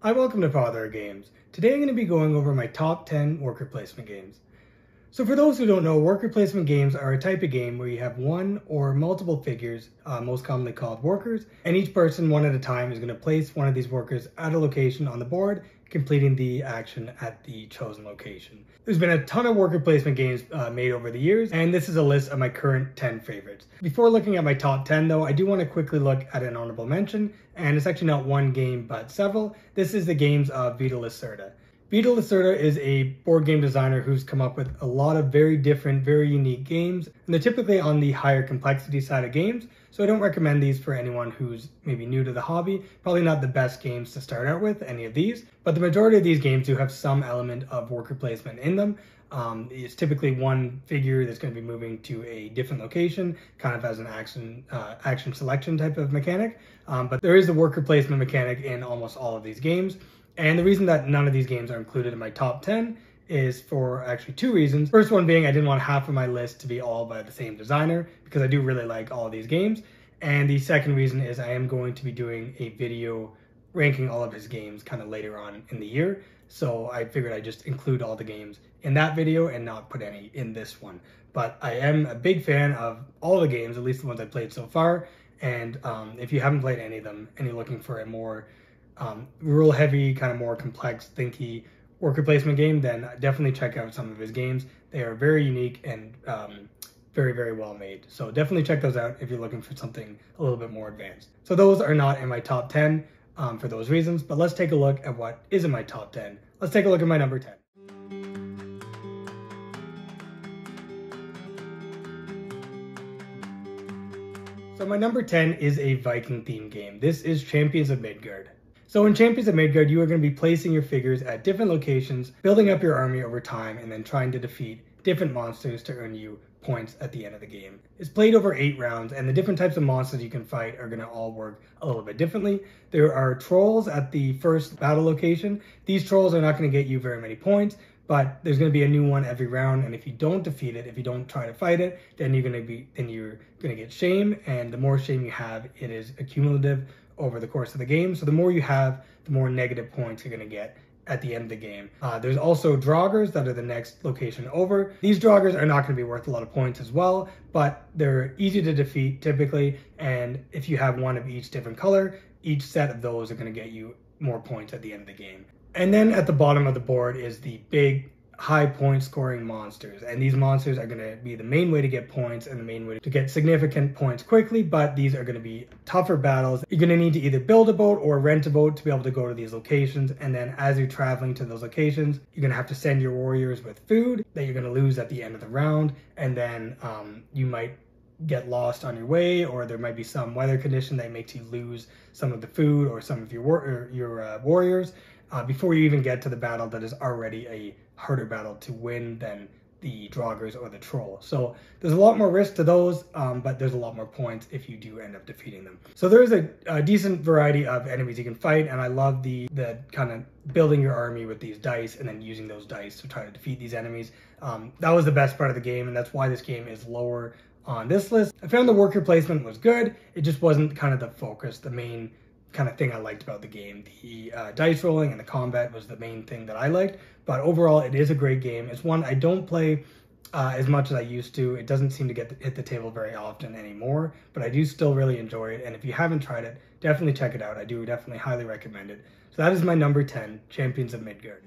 Hi, welcome to Father of Games. Today I'm going to be going over my top 10 worker placement games. So for those who don't know, worker placement games are a type of game where you have one or multiple figures, most commonly called workers, and each person one at a time is going to place one of these workers at a location on the board, completing the action at the chosen location. There's been a ton of worker placement games made over the years, and this is a list of my current 10 favorites. Before looking at my top 10 though, I do want to quickly look at an honorable mention, and it's actually not one game but several. This is the games of Vita Lacerda. Vita Lacerda is a board game designer who's come up with a lot of very different, very unique games, and they're typically on the higher complexity side of games, so I don't recommend these for anyone who's maybe new to the hobby. Probably not the best games to start out with, any of these, but the majority of these games do have some element of worker placement in them. It's typically one figure that's going to be moving to a different location, kind of as an action selection type of mechanic, but there is a worker placement mechanic in almost all of these games. And the reason that none of these games are included in my top 10 is for actually two reasons. First one being I didn't want half of my list to be all by the same designer because I do really like all of these games. And the second reason is I am going to be doing a video ranking all of his games kind of later on in the year. So I figured I'd just include all the games in that video and not put any in this one. But I am a big fan of all the games, at least the ones I've played so far. And if you haven't played any of them and you're looking for a more rule heavy, kind of more complex, thinky worker placement game, then definitely check out some of his games. They are very unique and very, very well made. So definitely check those out if you're looking for something a little bit more advanced. So those are not in my top 10 for those reasons, but let's take a look at what is in my top 10. Let's take a look at my number 10. So my number 10 is a Viking themed game. This is Champions of Midgard. So in Champions of Midgard, you are going to be placing your figures at different locations, building up your army over time, and then trying to defeat different monsters to earn you points at the end of the game. It's played over 8 rounds, and the different types of monsters you can fight are going to all work a little bit differently. There are trolls at the first battle location. These trolls are not going to get you very many points, but there's going to be a new one every round, and if you don't defeat it, if you don't try to fight it, then you're going to get shame, and the more shame you have, it is accumulative over the course of the game. So the more you have, the more negative points you're going to get at the end of the game. There's also draugrs that are the next location over. These draugrs are not going to be worth a lot of points as well, but they're easy to defeat typically, and if you have one of each different color, each set of those are going to get you more points at the end of the game. And then at the bottom of the board is the big high point scoring monsters, and these monsters are going to be the main way to get points and the main way to get significant points quickly, but these are going to be tougher battles. You're going to need to either build a boat or rent a boat to be able to go to these locations, and then as you're traveling to those locations, you're going to have to send your warriors with food that you're going to lose at the end of the round, and then you might get lost on your way, or there might be some weather condition that makes you lose some of the food or some of your warriors before you even get to the battle that is already a harder battle to win than the draugrs or the troll. So there's a lot more risk to those, but there's a lot more points if you do end up defeating them. So there's a decent variety of enemies you can fight, and I love the kind of building your army with these dice and then using those dice to try to defeat these enemies. That was the best part of the game, and that's why this game is lower on this list. I found the worker placement was good. It just wasn't kind of the focus, the main kind of thing I liked about the game. The dice rolling and the combat was the main thing that I liked, but overall it is a great game. It's one I don't play as much as I used to. It doesn't seem to hit the table very often anymore, but I do still really enjoy it, and if you haven't tried it, definitely check it out. I do definitely highly recommend it. So that is my number 10, Champions of Midgard.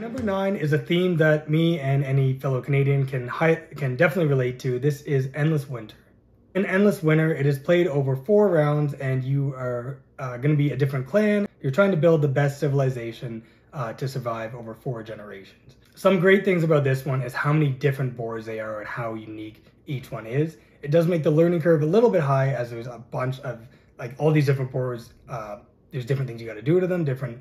Number 9 is a theme that me and any fellow Canadian can definitely relate to. This is Endless Winter. In Endless Winter, it is played over 4 rounds, and you are going to be a different clan. You're trying to build the best civilization to survive over 4 generations. Some great things about this one is how many different boards they are and how unique each one is. It does make the learning curve a little bit high, as there's a bunch of, like, all these different boards. There's different things you got to do to them, different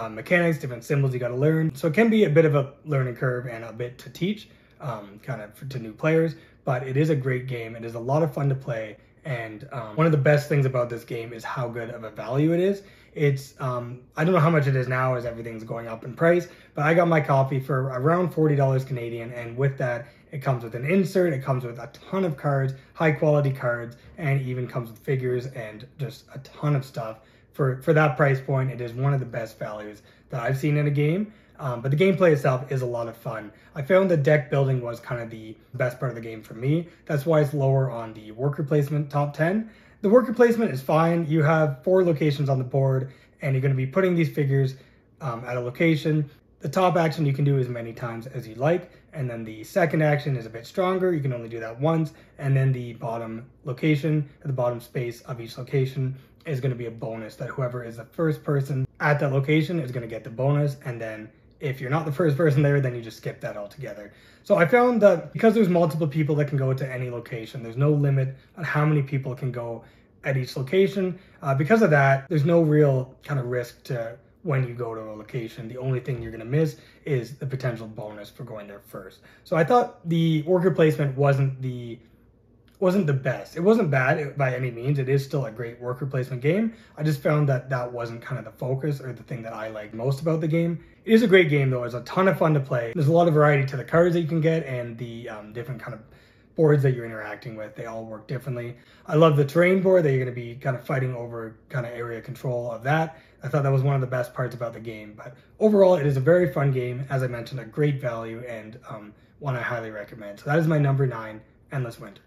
mechanics, different symbols you got to learn. So it can be a bit of a learning curve and a bit to teach to new players, but it is a great game. It is a lot of fun to play, and one of the best things about this game is how good of a value it is. It's I don't know how much it is now as everything's going up in price, but I got my copy for around $40 Canadian, and with that It comes with an insert, it comes with a ton of cards, high quality cards, and it even comes with figures and just a ton of stuff. For that price point, it is one of the best values that I've seen in a game. But the gameplay itself is a lot of fun. I found the deck building was kind of the best part of the game for me. That's why it's lower on the worker placement top 10. The worker placement is fine. You have 4 locations on the board, and you're going to be putting these figures at a location. The top action you can do as many times as you like, and then the second action is a bit stronger. You can only do that once, and then the bottom location, or the bottom space of each location is going to be a bonus that whoever is the first person at that location is going to get the bonus, and then if you're not the first person there, then you just skip that altogether. So I found that because there's multiple people that can go to any location, there's no limit on how many people can go at each location. Because of that, there's no real kind of risk to when you go to a location. The only thing you're going to miss is the potential bonus for going there first. So I thought the worker placement wasn't the best. It wasn't bad by any means. It is still a great worker placement game. I just found that that wasn't kind of the focus or the thing that I like most about the game. It is a great game though. It's a ton of fun to play. There's a lot of variety to the cards that you can get and the different kind of boards that you're interacting with. They all work differently. I love the terrain board that you're going to be kind of fighting over kind of area control of that. I thought that was one of the best parts about the game. But overall, it is a very fun game. As I mentioned, a great value and one I highly recommend. So that is my number 9, Endless Winter.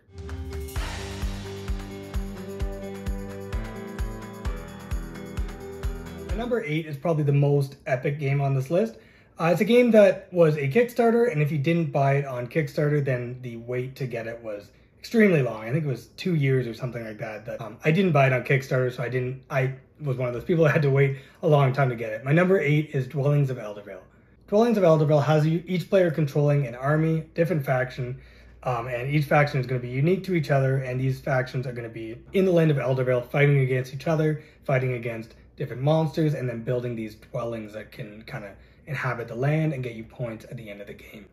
My number 8 is probably the most epic game on this list. It's a game that was a Kickstarter, and if you didn't buy it on Kickstarter, then the wait to get it was extremely long. I think it was 2 years or something like that. I didn't buy it on Kickstarter, so I was one of those people that had to wait a long time to get it. My number 8 is Dwellings of Eldervale. Dwellings of Eldervale has each player controlling an army, different faction, and each faction is going to be unique to each other, and these factions are going to be in the land of Eldervale fighting against each other, fighting against different monsters, and then building these dwellings that can kind of inhabit the land and get you points at the end of the game.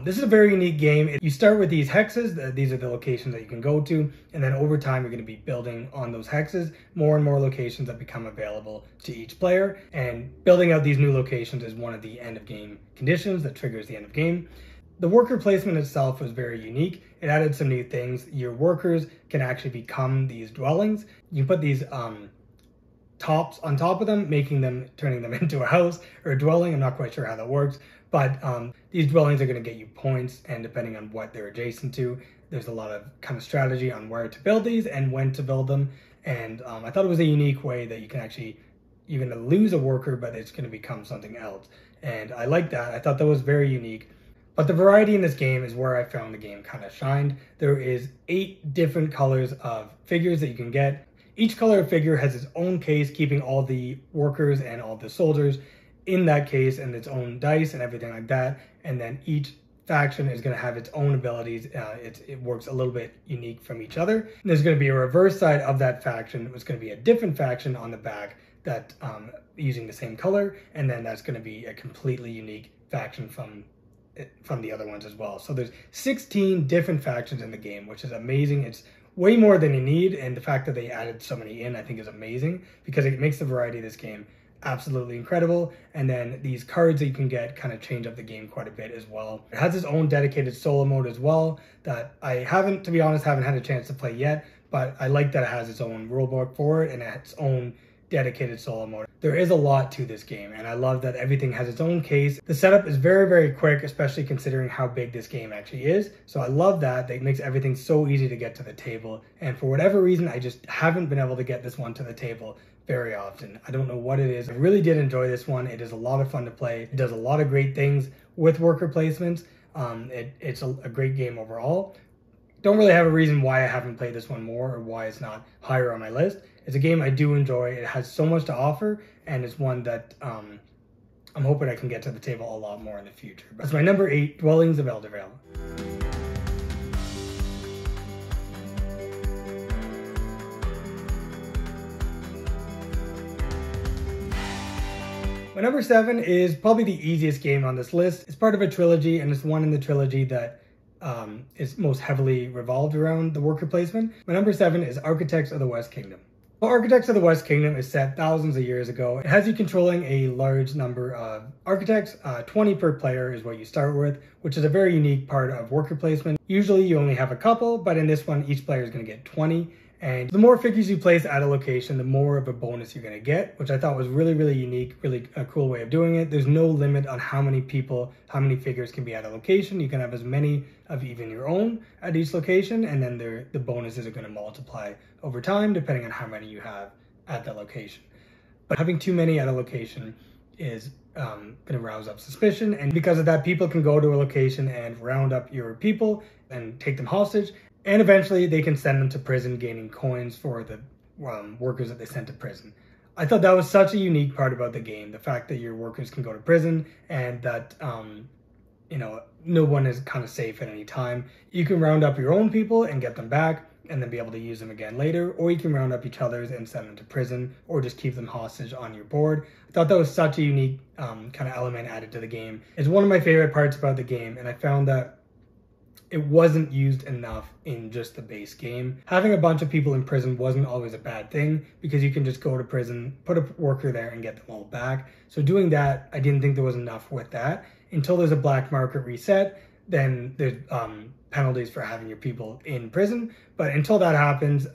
This is a very unique game. You start with these hexes. These are the locations that you can go to, and then over time you're going to be building on those hexes more and more locations that become available to each player, and building out these new locations is one of the end of game conditions that triggers the end of game. The worker placement itself was very unique. It added some new things. Your workers can actually become these dwellings. You put these tops on top of them, turning them into a house or a dwelling. I'm not quite sure how that works, but these dwellings are going to get you points, and depending on what they're adjacent to, there's a lot of kind of strategy on where to build these and when to build them. And I thought it was a unique way that you can actually, you're going to lose a worker, but it's going to become something else. And I like that. I thought that was very unique. But the variety in this game is where I found the game kind of shined. There is 8 different colors of figures that you can get. Each color of figure has its own case, keeping all the workers and all the soldiers in that case and its own dice and everything like that. And then each faction is going to have its own abilities. It works a little bit unique from each other. And there's going to be a reverse side of that faction. It's going to be a different faction on the back that using the same color. And then that's going to be a completely unique faction from the other ones as well. So there's 16 different factions in the game, which is amazing. It's way more than you need, and the fact that they added so many in I think is amazing because it makes the variety of this game absolutely incredible. And then these cards that you can get kind of change up the game quite a bit as well. It has its own dedicated solo mode as well that I haven't, to be honest, haven't had a chance to play yet, but I like that it has its own rulebook for it and its own dedicated solo mode. There is a lot to this game, and I love that everything has its own case. The setup is very, very quick, especially considering how big this game actually is. So I love that. It makes everything so easy to get to the table. And for whatever reason, I just haven't been able to get this one to the table very often. I don't know what it is. I really did enjoy this one. It is a lot of fun to play. It does a lot of great things with worker placements. It's a great game overall. Don't really have a reason why I haven't played this one more or why it's not higher on my list. It's a game I do enjoy. It has so much to offer, and it's one that I'm hoping I can get to the table a lot more in the future. That's my number 8, Dwellings of Eldervale. My number 7 is probably the easiest game on this list. It's part of a trilogy, and it's one in the trilogy that is most heavily revolved around the worker placement. My number 7 is Architects of the West Kingdom. Architects of the West Kingdom is set thousands of years ago. It has you controlling a large number of architects. 20 per player is what you start with, which is a very unique part of worker placement. Usually you only have a couple, but in this one, each player is going to get 20. And the more figures you place at a location, the more of a bonus you're going to get, which I thought was really, really unique, really a cool way of doing it. There's no limit on how many figures can be at a location. You can have as many of even your own at each location, and then the bonuses are going to multiply over time depending on how many you have at that location. But having too many at a location is going to rouse up suspicion, and because of that, people can go to a location and round up your people and take them hostage. And eventually they can send them to prison, gaining coins for the workers that they sent to prison. I thought that was such a unique part about the game, the fact that your workers can go to prison and that, no one is kind of safe at any time. You can round up your own people and get them back and then be able to use them again later, or you can round up each other's and send them to prison, or just keep them hostage on your board. I thought that was such a unique kind of element added to the game. It's one of my favorite parts about the game, and I found that it wasn't used enough in just the base game. Having a bunch of people in prison wasn't always a bad thing, because you can just go to prison, put a worker there, and get them all back. So doing that, I didn't think there was enough with that. Until there's a black market reset, then there's penalties for having your people in prison. But until that happens,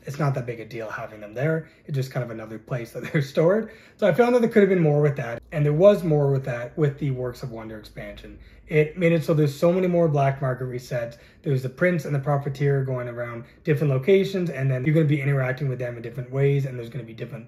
it's not that big a deal having them there. It's just kind of another place that they're stored. So I found that there could have been more with that. And there was more with that with the Works of Wonder expansion. It made it so there's so many more black market resets. There's the prince and the profiteer going around different locations, and then you're going to be interacting with them in different ways, and there's going to be different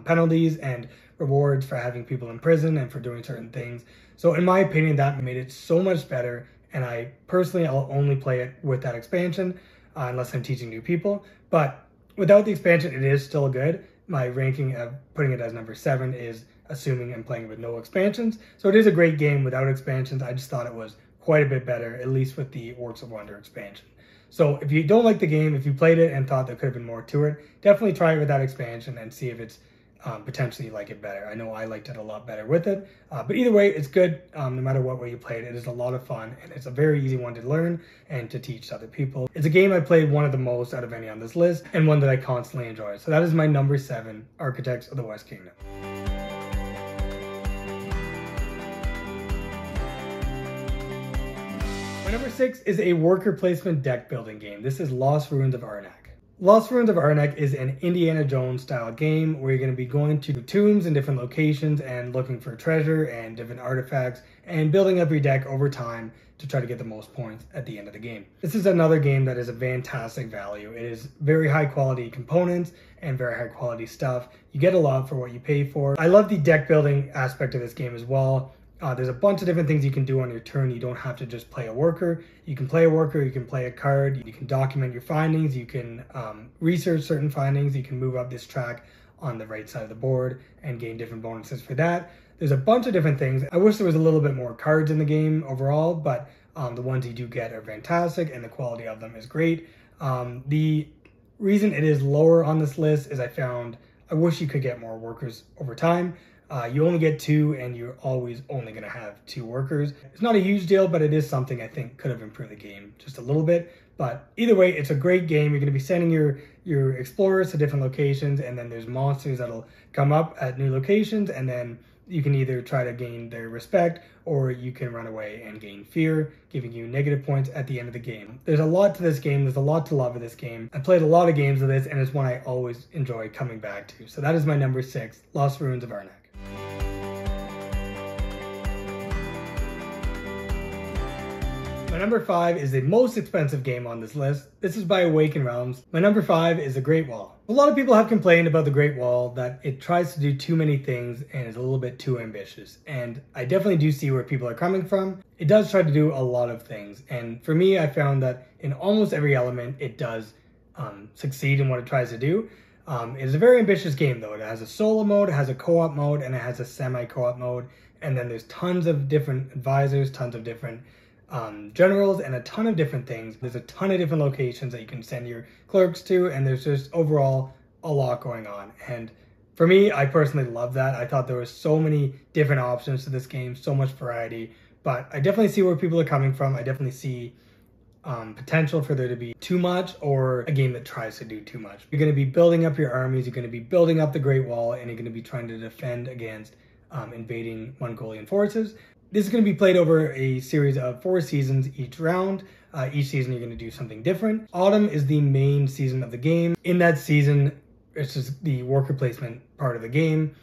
penalties and rewards for having people in prison and for doing certain things. So in my opinion, that made it so much better. And I personally, I'll only play it with that expansion unless I'm teaching new people. But without the expansion, it is still good. My ranking of putting it as number 7 is assuming I'm playing with no expansions. So it is a great game without expansions. I just thought it was quite a bit better, at least with the Works of Wonder expansion. So if you don't like the game, if you played it and thought there could have been more to it, definitely try it with that expansion and see if it's potentially you like it better. I know I liked it a lot better with it, but either way, it's good. No matter what way you play it, it is a lot of fun, and it's a very easy one to learn and to teach to other people. It's a game I played one of the most out of any on this list, and one that I constantly enjoy. So that is my number 7, Architects of the West Kingdom. My number 6 is a worker placement deck building game. This is Lost Ruins of Arnak. Lost Ruins of Arnak is an Indiana Jones style game where you're going to be going to tombs in different locations and looking for treasure and different artifacts and building up your deck over time to try to get the most points at the end of the game. This is another game that is a fantastic value. It is very high quality components and very high quality stuff. You get a lot for what you pay for. I love the deck building aspect of this game as well. There's a bunch of different things you can do on your turn. You don't have to just play a worker. You can play a worker, you can play a card, you can document your findings, you can research certain findings, you can move up this track on the right side of the board and gain different bonuses for that. There's a bunch of different things. I wish there was a little bit more cards in the game overall, but the ones you do get are fantastic and the quality of them is great. The reason it is lower on this list is I wish you could get more workers over time. You only get 2 and you're always only going to have 2 workers. It's not a huge deal, but it is something I think could have improved the game just a little bit. But either way, it's a great game. You're going to be sending your explorers to different locations, and then there's monsters that'll come up at new locations, and then you can either try to gain their respect or you can run away and gain fear, giving you negative points at the end of the game. There's a lot to this game. There's a lot to love with this game. I played a lot of games of this, and it's one I always enjoy coming back to. So that is my number 6, Lost Ruins of Arnak. My number 5 is the most expensive game on this list. This is by Awaken Realms. My number 5 is The Great Wall. A lot of people have complained about The Great Wall, that it tries to do too many things and is a little bit too ambitious. And I definitely do see where people are coming from. It does try to do a lot of things. And for me, I found that in almost every element, it does succeed in what it tries to do. It is a very ambitious game though. It has a solo mode, it has a co-op mode, and it has a semi-co-op mode. And then there's tons of different advisors, tons of different generals, and a ton of different things. There's a ton of different locations that you can send your clerks to, and there's just overall a lot going on. And for me, I personally love that. I thought there was so many different options to this game, so much variety, but I definitely see where people are coming from. I definitely see potential for there to be too much or a game that tries to do too much. You're going to be building up your armies, you're going to be building up the Great Wall, and you're going to be trying to defend against invading Mongolian forces. This is going to be played over a series of 4 seasons each round. Each season you're going to do something different. Autumn is the main season of the game. In that season, it's just the worker placement part of the game.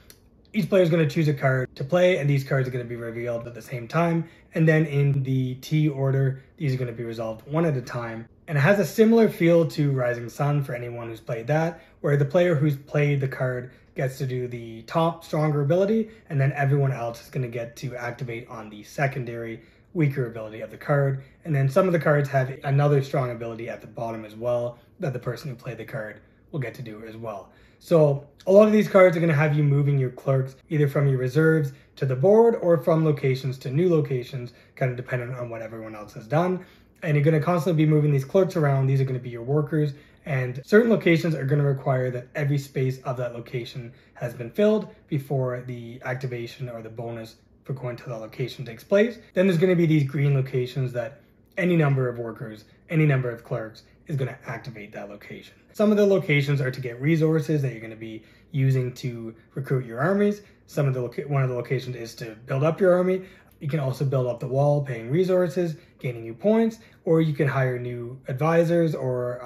Each player is going to choose a card to play, and these cards are going to be revealed at the same time. And then in the T order, these are going to be resolved one at a time. And it has a similar feel to Rising Sun for anyone who's played that, where the player who's played the card gets to do the top stronger ability, and then everyone else is going to get to activate on the secondary weaker ability of the card. And then some of the cards have another strong ability at the bottom as well that the person who played the card will get to do as well. So a lot of these cards are going to have you moving your clerks either from your reserves to the board or from locations to new locations, kind of depending on what everyone else has done. And you're going to constantly be moving these clerks around. These are going to be your workers, and certain locations are going to require that every space of that location has been filled before the activation or the bonus for going to that location takes place. Then there's going to be these green locations that any number of workers, any number of clerks is going to activate that location. Some of the locations are to get resources that you're going to be using to recruit your armies. One of the locations is to build up your army. You can also build up the wall, paying resources, gaining new points, or you can hire new advisors, or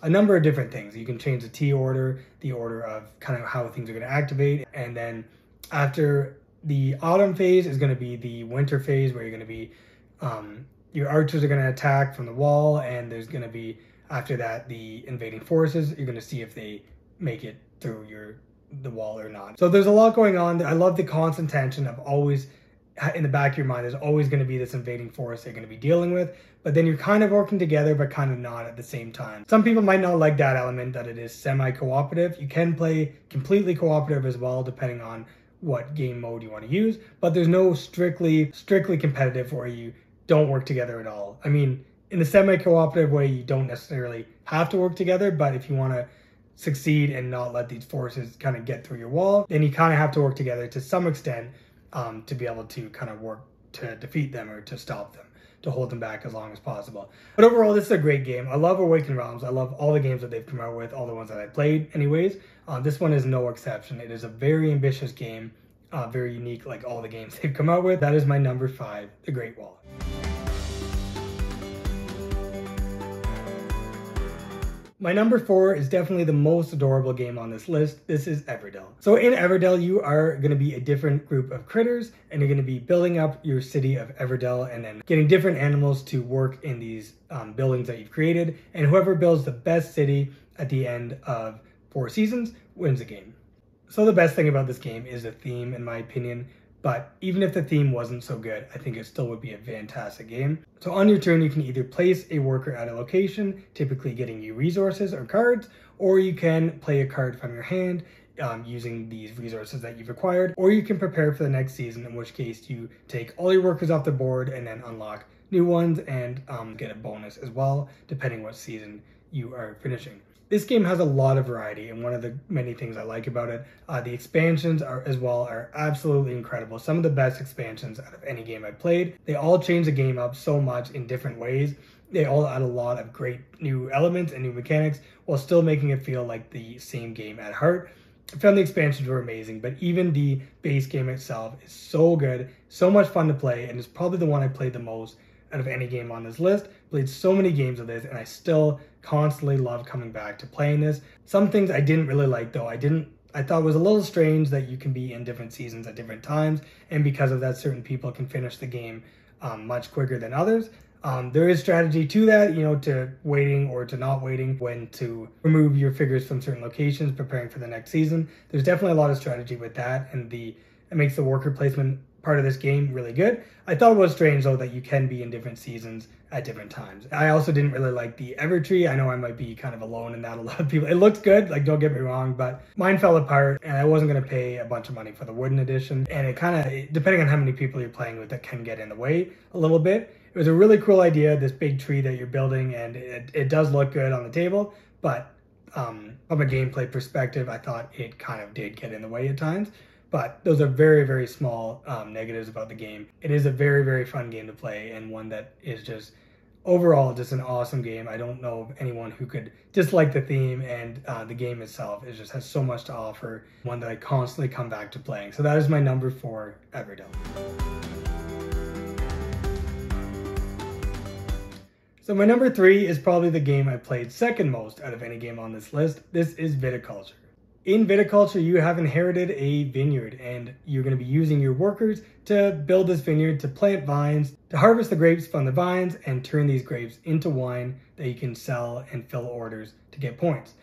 a number of different things. You can change the T order, the order of kind of how things are going to activate. And then after the autumn phase is going to be the winter phase, where you're going to be, your archers are going to attack from the wall, and there's going to be, after that, the invading forces. You're going to see if they make it through the wall or not. So there's a lot going on. I love the constant tension of always, in the back of your mind, there's always going to be this invading force they're going to be dealing with, but then you're kind of working together, but kind of not at the same time. Some people might not like that element, that it is semi-cooperative. You can play completely cooperative as well, depending on what game mode you want to use, but there's no strictly competitive where you don't work together at all. I mean, in the semi-cooperative way, you don't necessarily have to work together, but if you want to succeed and not let these forces kind of get through your wall, then you kind of have to work together to some extent to be able to kind of work to defeat them or to stop them, to hold them back as long as possible. But overall, this is a great game. I love Awakened Realms. I love all the games that they've come out with, all the ones that I played anyways. This one is no exception. It is a very ambitious game, very unique like all the games they've come out with. That is my number 5, The Great Wall. My number 4 is definitely the most adorable game on this list. This is Everdell. So in Everdell, you are going to be a different group of critters, and you're going to be building up your city of Everdell and then getting different animals to work in these buildings that you've created. And whoever builds the best city at the end of 4 seasons wins the game. So the best thing about this game is the theme, in my opinion. But even if the theme wasn't so good, I think it still would be a fantastic game. So on your turn, you can either place a worker at a location, typically getting you resources or cards, or you can play a card from your hand using these resources that you've acquired, or you can prepare for the next season, in which case you take all your workers off the board and then unlock new ones and get a bonus as well, depending what season you are finishing. This game has a lot of variety, and one of the many things I like about it, the expansions are absolutely incredible. Some of the best expansions out of any game I've played. They all change the game up so much in different ways. They all add a lot of great new elements and new mechanics while still making it feel like the same game at heart. I found the expansions were amazing, but even the base game itself is so good, so much fun to play, and it's probably the one I played the most out of any game on this list. Played so many games of this, and I still constantly love coming back to playing this. Some things I didn't really like though. I thought it was a little strange that you can be in different seasons at different times, and because of that, certain people can finish the game much quicker than others. There is strategy to that, to waiting or to not waiting, when to remove your figures from certain locations, preparing for the next season. There's definitely a lot of strategy with that, and it makes the worker placement part of this game really good. I thought it was strange though that you can be in different seasons at different times. I also didn't really like the Evertree. I know I might be kind of alone in that. A lot of people, it looked good, like don't get me wrong, but mine fell apart and I wasn't going to pay a bunch of money for the wooden edition. And it kind of, depending on how many people you're playing with, that can get in the way a little bit. It was a really cool idea, this big tree that you're building, and it does look good on the table, but from a gameplay perspective, I thought it kind of did get in the way at times. But those are very, very small negatives about the game. It is a very, very fun game to play, and one that is just overall, just an awesome game. I don't know of anyone who could dislike the theme, and the game itself. It just has so much to offer, one that I constantly come back to playing. So that is my number 4, Everdell. So my number 3 is probably the game I played second most out of any game on this list. This is Viticulture. In Viticulture, you have inherited a vineyard, and you're going to be using your workers to build this vineyard, to plant vines, to harvest the grapes from the vines, and turn these grapes into wine that you can sell and fill orders to get points.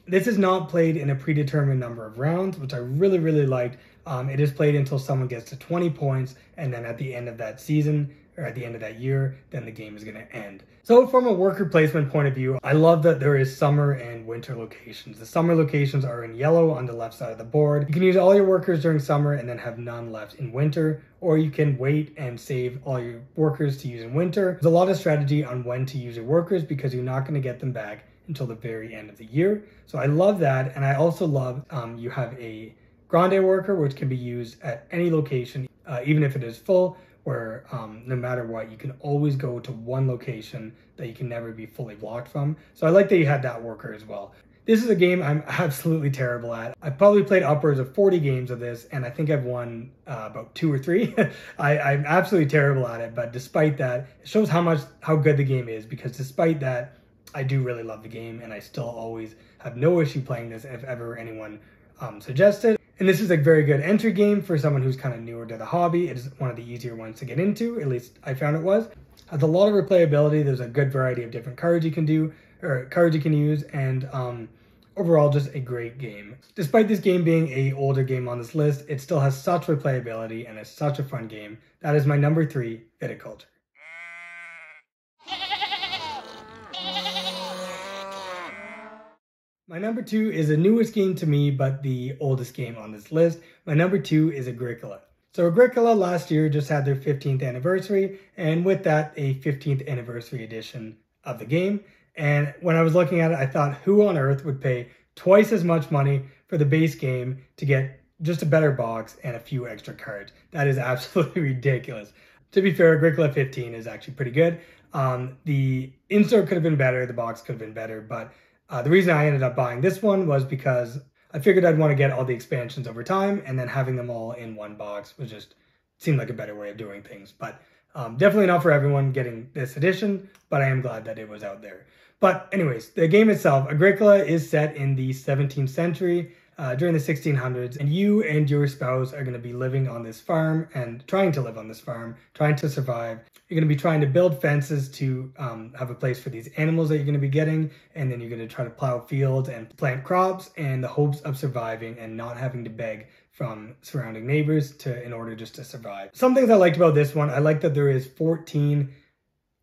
This is not played in a predetermined number of rounds, which I really, really liked. It is played until someone gets to 20 points, and then at the end of that season, or at the end of that year, then the game is going to end. So from a worker placement point of view, I love that there is summer and winter locations. The summer locations are in yellow on the left side of the board. You can use all your workers during summer and then have none left in winter, or you can wait and save all your workers to use in winter. There's a lot of strategy on when to use your workers because you're not going to get them back until the very end of the year. So I love that, and I also love you have a grande worker, which can be used at any location, even if it is full, where no matter what, you can always go to one location that you can never be fully blocked from. So I like that you had that worker as well. This is a game I'm absolutely terrible at. I've probably played upwards of 40 games of this, and I think I've won about 2 or 3. I'm absolutely terrible at it, but despite that, it shows how good the game is, because despite that, I do really love the game, and I still always have no issue playing this if ever anyone suggested. And this is a very good entry game for someone who's kind of newer to the hobby. It is one of the easier ones to get into, at least I found it was. Has a lot of replayability. There's a good variety of different cards you can do, or cards you can use, and overall just a great game. Despite this game being an older game on this list, it still has such replayability and it's such a fun game. That is my number 3, Viticulture. My number 2 is the newest game to me, but the oldest game on this list. My number 2 is Agricola. So Agricola last year just had their 15th anniversary, and with that, a 15th anniversary edition of the game. And when I was looking at it, I thought, who on earth would pay twice as much money for the base game to get just a better box and a few extra cards? That is absolutely ridiculous. To be fair, Agricola 15 is actually pretty good. The in-store could have been better, the box could have been better, but the reason I ended up buying this one was because I figured I'd want to get all the expansions over time, and then having them all in one box was just seemed like a better way of doing things. But definitely not for everyone getting this edition, but I am glad that it was out there. But anyways, the game itself, Agricola, is set in the 17th century during the 1600s, and you and your spouse are going to be living on this farm and trying to live on this farm, trying to survive. You're going to be trying to build fences to have a place for these animals that you're going to be getting, and then you're going to try to plow fields and plant crops in the hopes of surviving and not having to beg from surrounding neighbors in order just to survive. Some things I liked about this one, I like that there is 14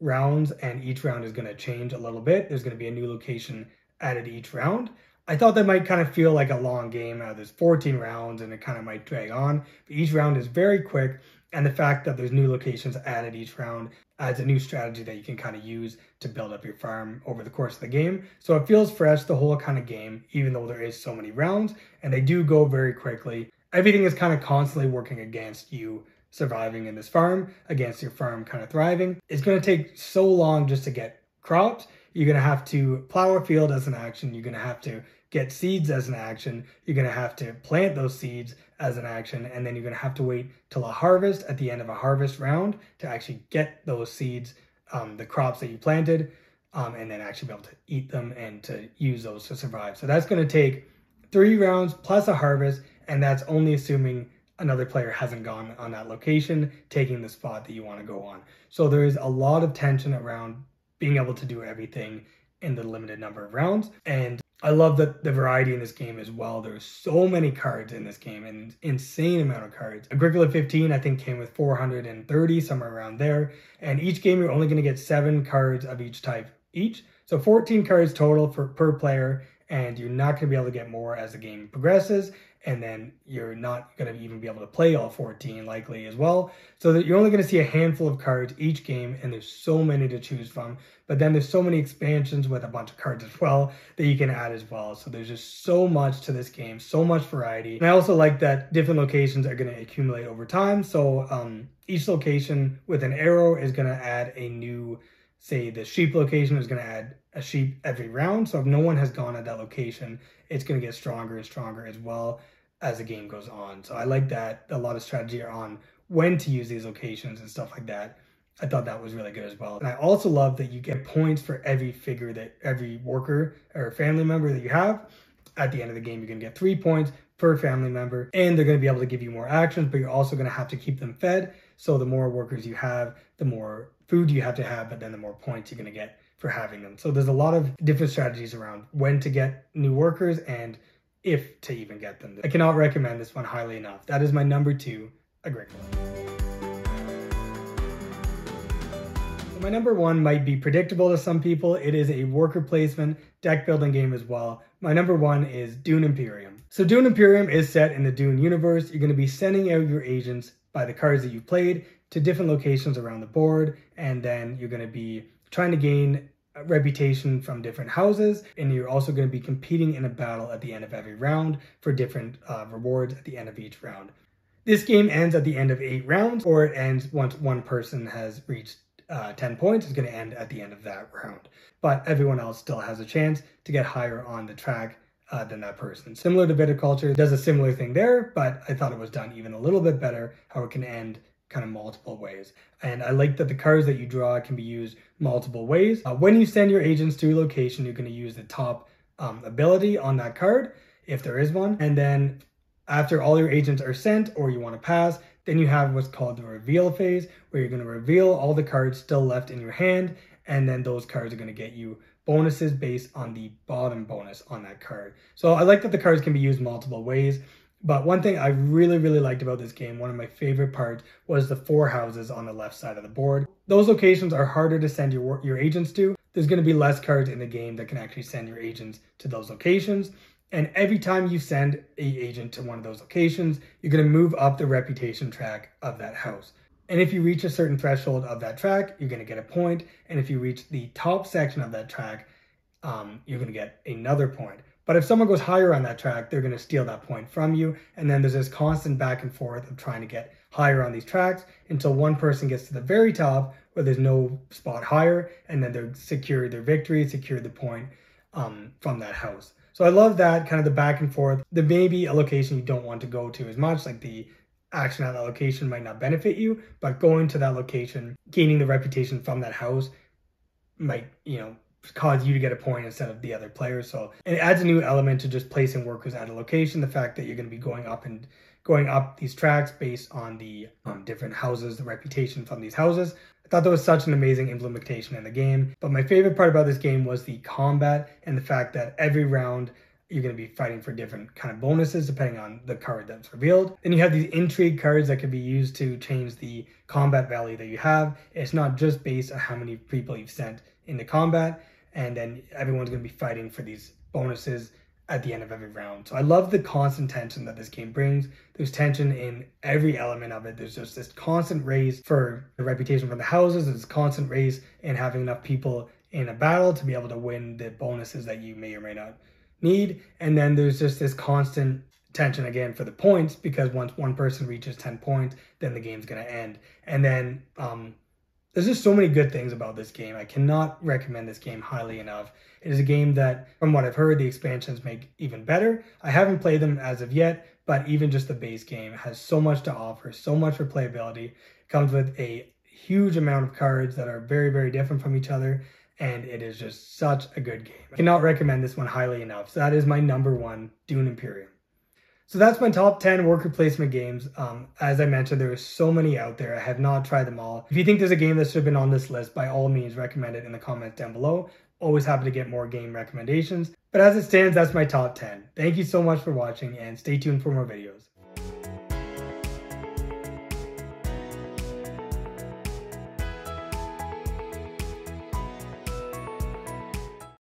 rounds, and each round is going to change a little bit. There's going to be a new location added each round. I thought that might kind of feel like a long game. There's 14 rounds and it kind of might drag on. But each round is very quick, and the fact that there's new locations added each round adds a new strategy that you can kind of use to build up your farm over the course of the game. So it feels fresh, the whole kind of game, even though there is so many rounds, and they do go very quickly. Everything is kind of constantly working against you surviving in this farm, against your farm kind of thriving. It's going to take so long just to get crops. You're going to have to plow a field as an action. You're going to have to get seeds as an action. You're going to have to plant those seeds as an action. And then you're going to have to wait till a harvest at the end of a harvest round to actually get those seeds, the crops that you planted, and then actually be able to eat them and to use those to survive. So that's going to take 3 rounds plus a harvest. And that's only assuming another player hasn't gone on that location, taking the spot that you want to go on. So there is a lot of tension around being able to do everything in the limited number of rounds. And I love the variety in this game as well. There's so many cards in this game, an insane amount of cards. Agricola 15, I think, came with 430, somewhere around there. And each game, you're only going to get 7 cards of each type each. So 14 cards total per player, and you're not going to be able to get more as the game progresses. And then you're not going to even be able to play all 14 likely as well. So that you're only going to see a handful of cards each game, and there's so many to choose from. But then there's so many expansions with a bunch of cards as well that you can add as well. So there's just so much to this game, so much variety. And I also like that different locations are going to accumulate over time. So each location with an arrow is going to add a new say the sheep location is going to add a sheep every round. So if no one has gone at that location, it's going to get stronger and stronger as well as the game goes on. So I like that. A lot of strategy on when to use these locations and stuff like that. I thought that was really good as well. And I also love that you get points for every figure that every worker or family member that you have. At the end of the game, you're going to get 3 points per family member, and they're going to be able to give you more actions, but you're also going to have to keep them fed. So the more workers you have, the more food you have to have, but then the more points you're going to get for having them. So there's a lot of different strategies around when to get new workers and if to even get them. I cannot recommend this one highly enough. That is my number 2 Agricola. My number 1 might be predictable to some people. It is a worker placement deck building game as well. My number 1 is Dune Imperium. So Dune Imperium is set in the Dune universe. You're going to be sending out your agents by the cards that you've played to different locations around the board, and then you're going to be trying to gain a reputation from different houses, and you're also going to be competing in a battle at the end of every round for different rewards at the end of each round. This game ends at the end of 8 rounds, or it ends once one person has reached 10 points. Is going to end at the end of that round. But everyone else still has a chance to get higher on the track than that person. Similar to Viticulture, it does a similar thing there, but I thought it was done even a little bit better, how it can end kind of multiple ways. And I like that the cards that you draw can be used multiple ways. When you send your agents to a location, you're going to use the top ability on that card, if there is one. And then after all your agents are sent or you want to pass, then you have what's called the reveal phase, where you're going to reveal all the cards still left in your hand, and then those cards are going to get you bonuses based on the bottom bonus on that card. So I like that the cards can be used multiple ways, but one thing I really liked about this game, one of my favorite parts, was the 4 houses on the left side of the board. Those locations are harder to send your agents to. There's going to be less cards in the game that can actually send your agents to those locations. And every time you send an agent to one of those locations, you're going to move up the reputation track of that house. And if you reach a certain threshold of that track, you're going to get a point. And if you reach the top section of that track, you're going to get another point. But if someone goes higher on that track, they're going to steal that point from you. And then there's this constant back and forth of trying to get higher on these tracks until one person gets to the very top where there's no spot higher. And then they're secured their victory, secured the point from that house. So I love that kind of the back and forth. There may be a location you don't want to go to as much, like the action at that location might not benefit you, but going to that location, gaining the reputation from that house might, cause you to get a point instead of the other players. So it adds a new element to just placing workers at a location. The fact that you're going to be going up these tracks based on the different houses, the reputation from these houses. I thought that was such an amazing implementation in the game. But my favorite part about this game was the combat and the fact that every round you're going to be fighting for different kind of bonuses depending on the card that's revealed. Then you have these intrigue cards that can be used to change the combat value that you have. It's not just based on how many people you've sent into combat, and then everyone's going to be fighting for these bonuses at the end of every round. So I love the constant tension that this game brings. There's tension in every element of it. There's just this constant race for the reputation from the houses. There's constant race in having enough people in a battle to be able to win the bonuses that you may or may not need. And then there's just this constant tension again for the points, because once one person reaches 10 points, then the game's going to end. And then there's just so many good things about this game. I cannot recommend this game highly enough. It is a game that, from what I've heard, the expansions make even better. I haven't played them as of yet, but even just the base game has so much to offer, so much for playability. It comes with a huge amount of cards that are very different from each other, and it is just such a good game. I cannot recommend this one highly enough. So that is my number 1, Dune Imperium. So that's my top 10 worker placement games. As I mentioned, there are so many out there. I have not tried them all. If you think there's a game that should have been on this list, by all means, recommend it in the comments down below. Always happy to get more game recommendations. But as it stands, that's my top 10. Thank you so much for watching, and stay tuned for more videos.